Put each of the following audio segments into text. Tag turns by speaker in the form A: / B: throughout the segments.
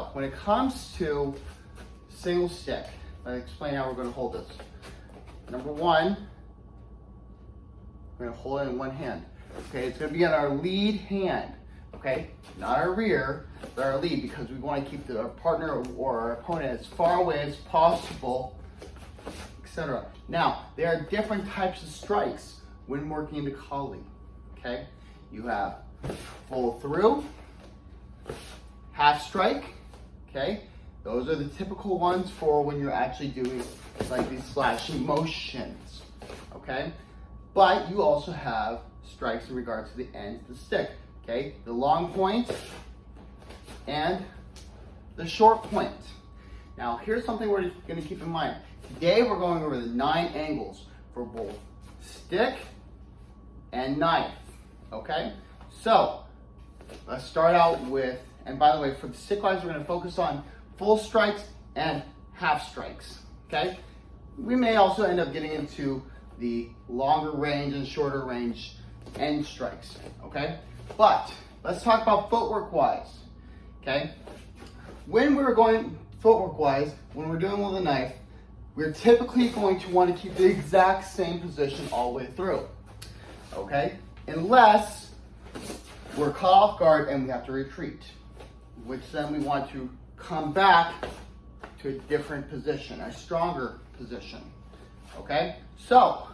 A: So when it comes to single stick, I'll explain how we're going to hold this. Number one, we're going to hold it in one hand. Okay, it's going to be on our lead hand. Okay, not our rear, but our lead, because we want to keep our partner or our opponent as far away as possible, etc. Now, there are different types of strikes when working into Kali. Okay, you have full through, half strike. Okay, those are the typical ones for when you're actually doing like these slashing motions. Okay, but you also have strikes in regards to the ends of the stick. Okay, the long point and the short point. Now, here's something we're going to keep in mind. Today, we're going over the 9 angles for both stick and knife. Okay, so let's start out with, and by the way, for the stick wise, we're going to focus on full strikes and half strikes. Okay, we may also end up getting into the longer range and shorter range end strikes. Okay. But let's talk about footwork wise. Okay, when we're going footwork wise, when we're doing with a knife, we're typically going to want to keep the exact same position all the way through. Okay, unless we're caught off guard and we have to retreat, which then we want to come back to a different position, a stronger position. Okay, so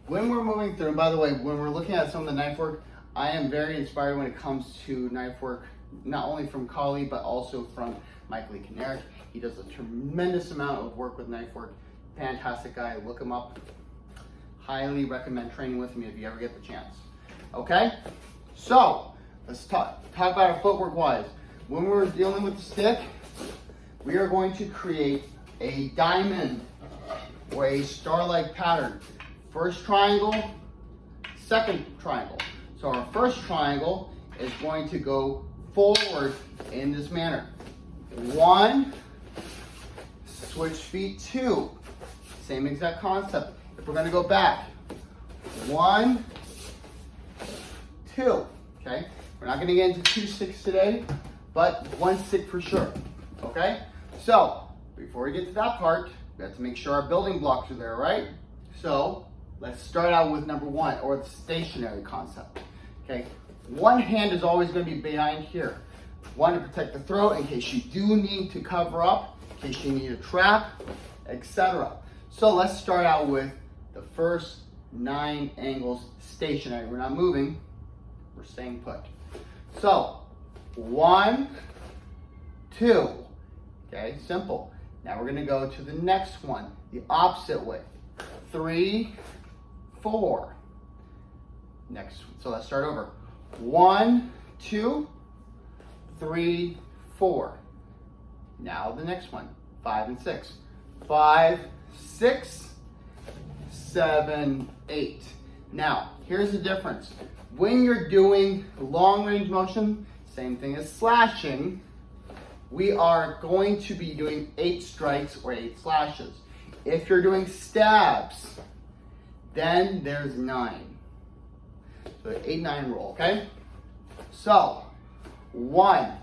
A: when we're moving through, and by the way, when we're looking at some of the knife work, I am very inspired when it comes to knife work, not only from Kali, but also from Michael Kinerick. He does a tremendous amount of work with knife work. Fantastic guy, look him up. Highly recommend training with him if you ever get the chance. Okay, so let's talk about our footwork wise. When we're dealing with the stick, we are going to create a diamond or a star-like pattern. First triangle, second triangle. So our first triangle is going to go forward in this manner. 1, switch feet, 2. Same exact concept. If we're going to go back, 1, 2. Okay? We're not going to get into 2 sticks today, but 1 stick for sure. Okay? So, before we get to that part, we have to make sure our building blocks are there, right? So, let's start out with number 1, or the stationary concept. Okay, one hand is always going to be behind here. One to protect the throat in case you do need to cover up, in case you need a trap, etc. So let's start out with the first 9 angles stationary. We're not moving, we're staying put. So 1, 2. Okay, simple. Now we're going to go to the next one, the opposite way. 3, 4. Next, so let's start over. 1, 2, 3, 4. Now the next one, 5 and 6. 5, 6, 7, 8. Now, here's the difference. When you're doing long range motion, same thing as slashing, we are going to be doing 8 strikes or 8 slashes. If you're doing stabs, then there's 9. So 8-9 rule, okay? So 1,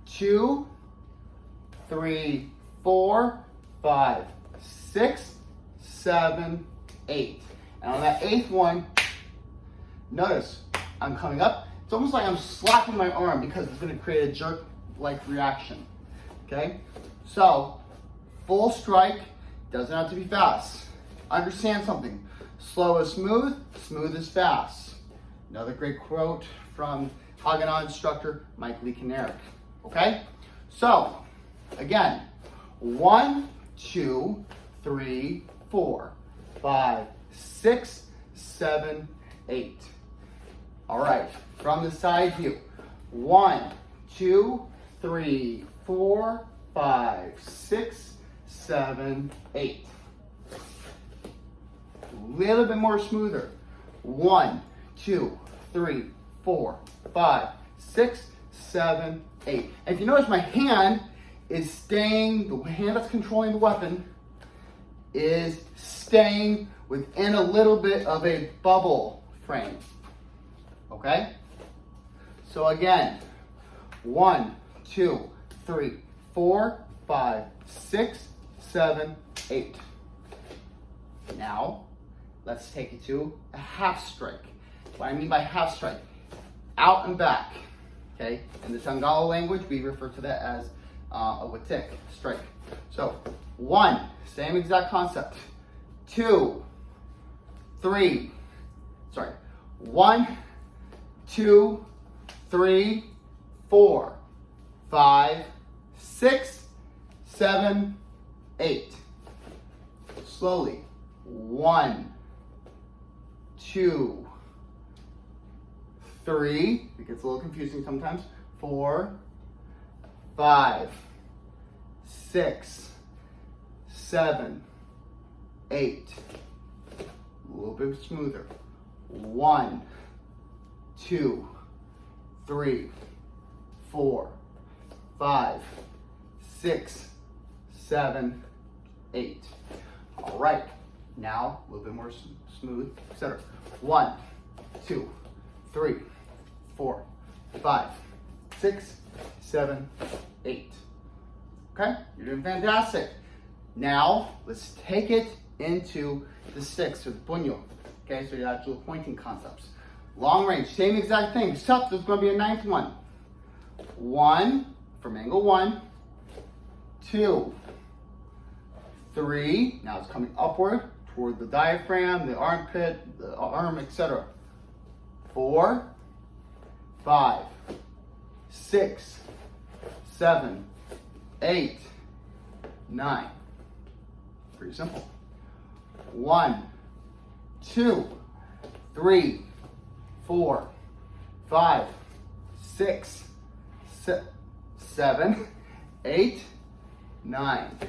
A: 2, 3, 4, 5, 6, 7, 8. And on that 8th one, notice I'm coming up. It's almost like I'm slapping my arm because it's going to create a jerk-like reaction. Okay? So full strike doesn't have to be fast. Understand something. Slow is smooth, smooth is fast. Another great quote from Haganah instructor Mike Lee Kinerick. Okay? So, again, 1, 2, 3, 4, 5, 6, 7, 8. All right, from the side view. 1, 2, 3, 4, 5, 6, 7, 8. A little bit more smoother. 1, 2, 3, 4, 5, 6, 7, 8. And if you notice, my hand is staying, the hand that's controlling the weapon is staying within a little bit of a bubble frame. Okay? So again, 1, 2, 3, 4, 5, 6, 7, 8. Now, let's take it to a half strike. What I mean by half strike, out and back. Okay, in the Tangala language, we refer to that as a watik, strike. So, 1, same exact concept. 2, 3, 1, 2, 3, 4, 5, 6, 7, 8. Slowly. 1, 2, 3. It gets a little confusing sometimes. 4, 5, 6, 7, 8. A little bit smoother. 1, 2, 3, 4, 5, 6, 7, 8. All right. Now a little bit more smooth, etc. 1, 2, 3, 4, 5, 6, 7, 8. Okay, you're doing fantastic. Now let's take it into the sticks or the punyo. Okay, so the actual pointing concepts. Long range, same exact thing, except there's going to be a ninth one. 1 from angle 1, 2, 3. Now it's coming upward toward the diaphragm, the armpit, the arm, etc. 4, 5, 6, 7, 8, 9. Pretty simple. 1, 2, 3, 4, 5, 6, 7, 8, 9.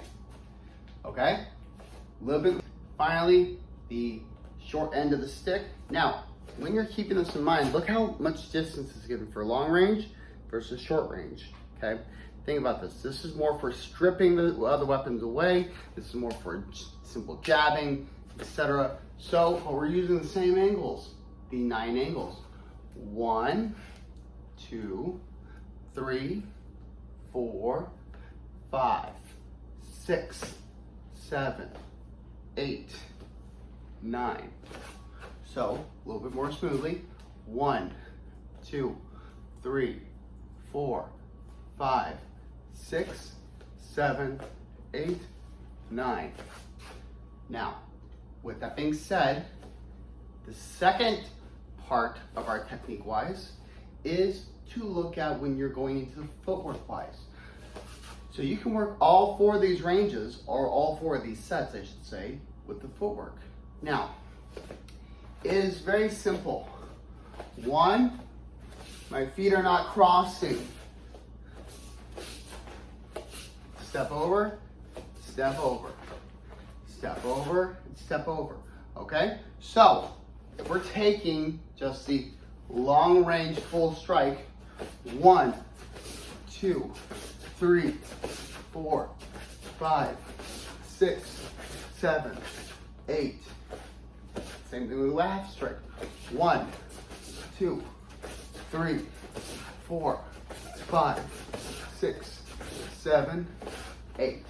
A: Okay? A little bit. Finally, the short end of the stick. Now, when you're keeping this in mind, look how much distance is given for long range versus short range. Okay? Think about this. This is more for stripping the other weapons away. This is more for simple jabbing, etc. So, but we're using the same angles, the 9 angles. 1, 2, 3, 4, 5, 6, 7, 8, 9. So, a little bit more smoothly. 1, 2, 3, 4, 5, 6, 7, 8, 9. Now, with that being said, the second part of our technique-wise is to look at when you're going into the footwork-wise. So you can work all 4 of these ranges, or all 4 of these sets, I should say, with the footwork. Now, it is very simple. 1, my feet are not crossing. Step over, step over, step over, step over. Okay? So, if we're taking just the long range full strike, 1, 2, 3, 4, 5, 6, 7, 8. Same thing with the half strike. 1, 2, 3, 4, 5, 6, 7, 8.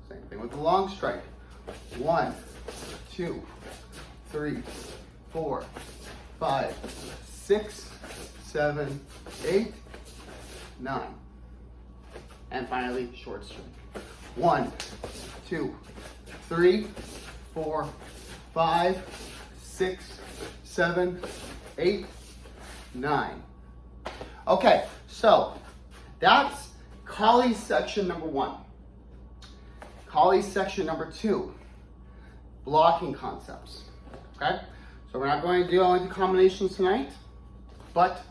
A: Same thing with the long strike. 1, 2, 3, 4, 5, 6, 7, 8, 9. And finally, short strike. 1, 2, 3, 4, 5, 6, 7, 8, 9. Okay, so that's Kali section number 1. Kali section number 2, blocking concepts. Okay, so we're not going to do all the combinations tonight, but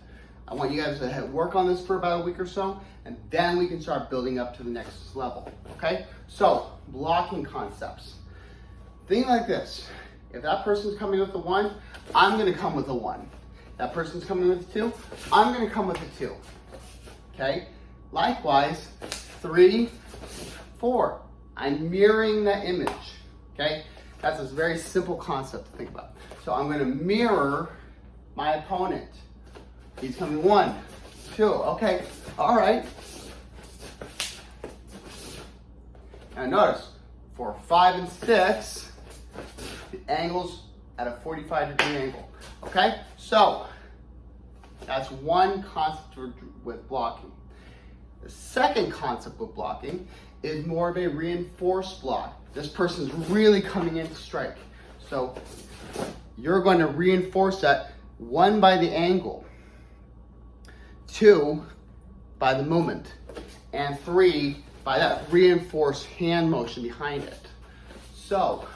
A: I want you guys to work on this for about a week or so, and then we can start building up to the next level. Okay, so blocking concepts. Think like this. If that person's coming with a 1, I'm going to come with a 1. That person's coming with a 2, I'm going to come with a 2. Okay, likewise, 3, 4. I'm mirroring that image. Okay, that's a very simple concept to think about. So I'm going to mirror my opponent. He's coming 1, 2. Okay, all right. Now notice, for 5 and 6, the angle's at a 45-degree angle. Okay, so that's one concept with blocking. The second concept with blocking is more of a reinforced block. This person's really coming in to strike. So you're going to reinforce that, 1, by the angle, 2, by the movement, and 3, by that reinforced hand motion behind it. So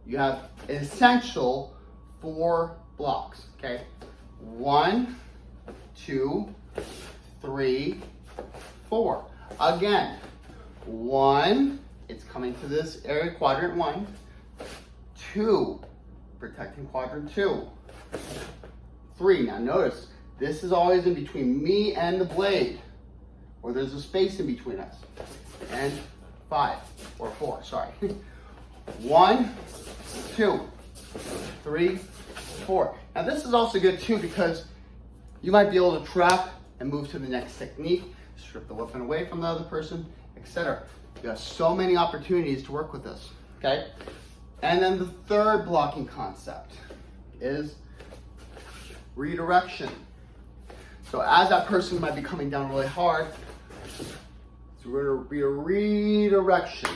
A: you have an essential 4 blocks, okay? 1, 2, 3, 4. Again, 1, it's coming to this area, quadrant 1. 2, protecting quadrant 2. 3, now notice, this is always in between me and the blade, or there's a space in between us. And 5, or 4, sorry. 1, 2, 3, 4. Now this is also good too, because you might be able to trap and move to the next technique, strip the weapon away from the other person, etc. You have so many opportunities to work with this, okay? And then the third blocking concept is redirection. So as that person might be coming down really hard, it's going to be a redirection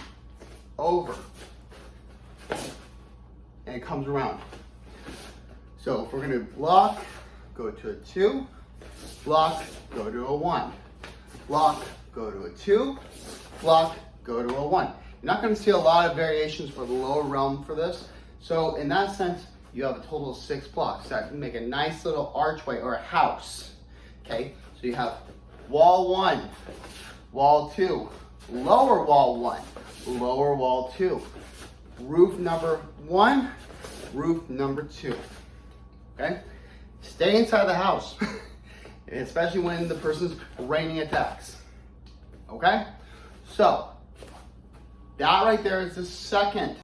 A: over, and it comes around. So if we're going to block, go to a 2, block, go to a 1, block, go to a 2, block, go to a 1. You're not going to see a lot of variations for the lower realm for this. So in that sense, you have a total of 6 blocks that can make a nice little archway or a house. Okay, so you have wall 1, wall 2, lower wall 1, lower wall 2, roof number 1, roof number 2. Okay, stay inside the house, especially when the person's raining attacks. Okay, so that right there is the second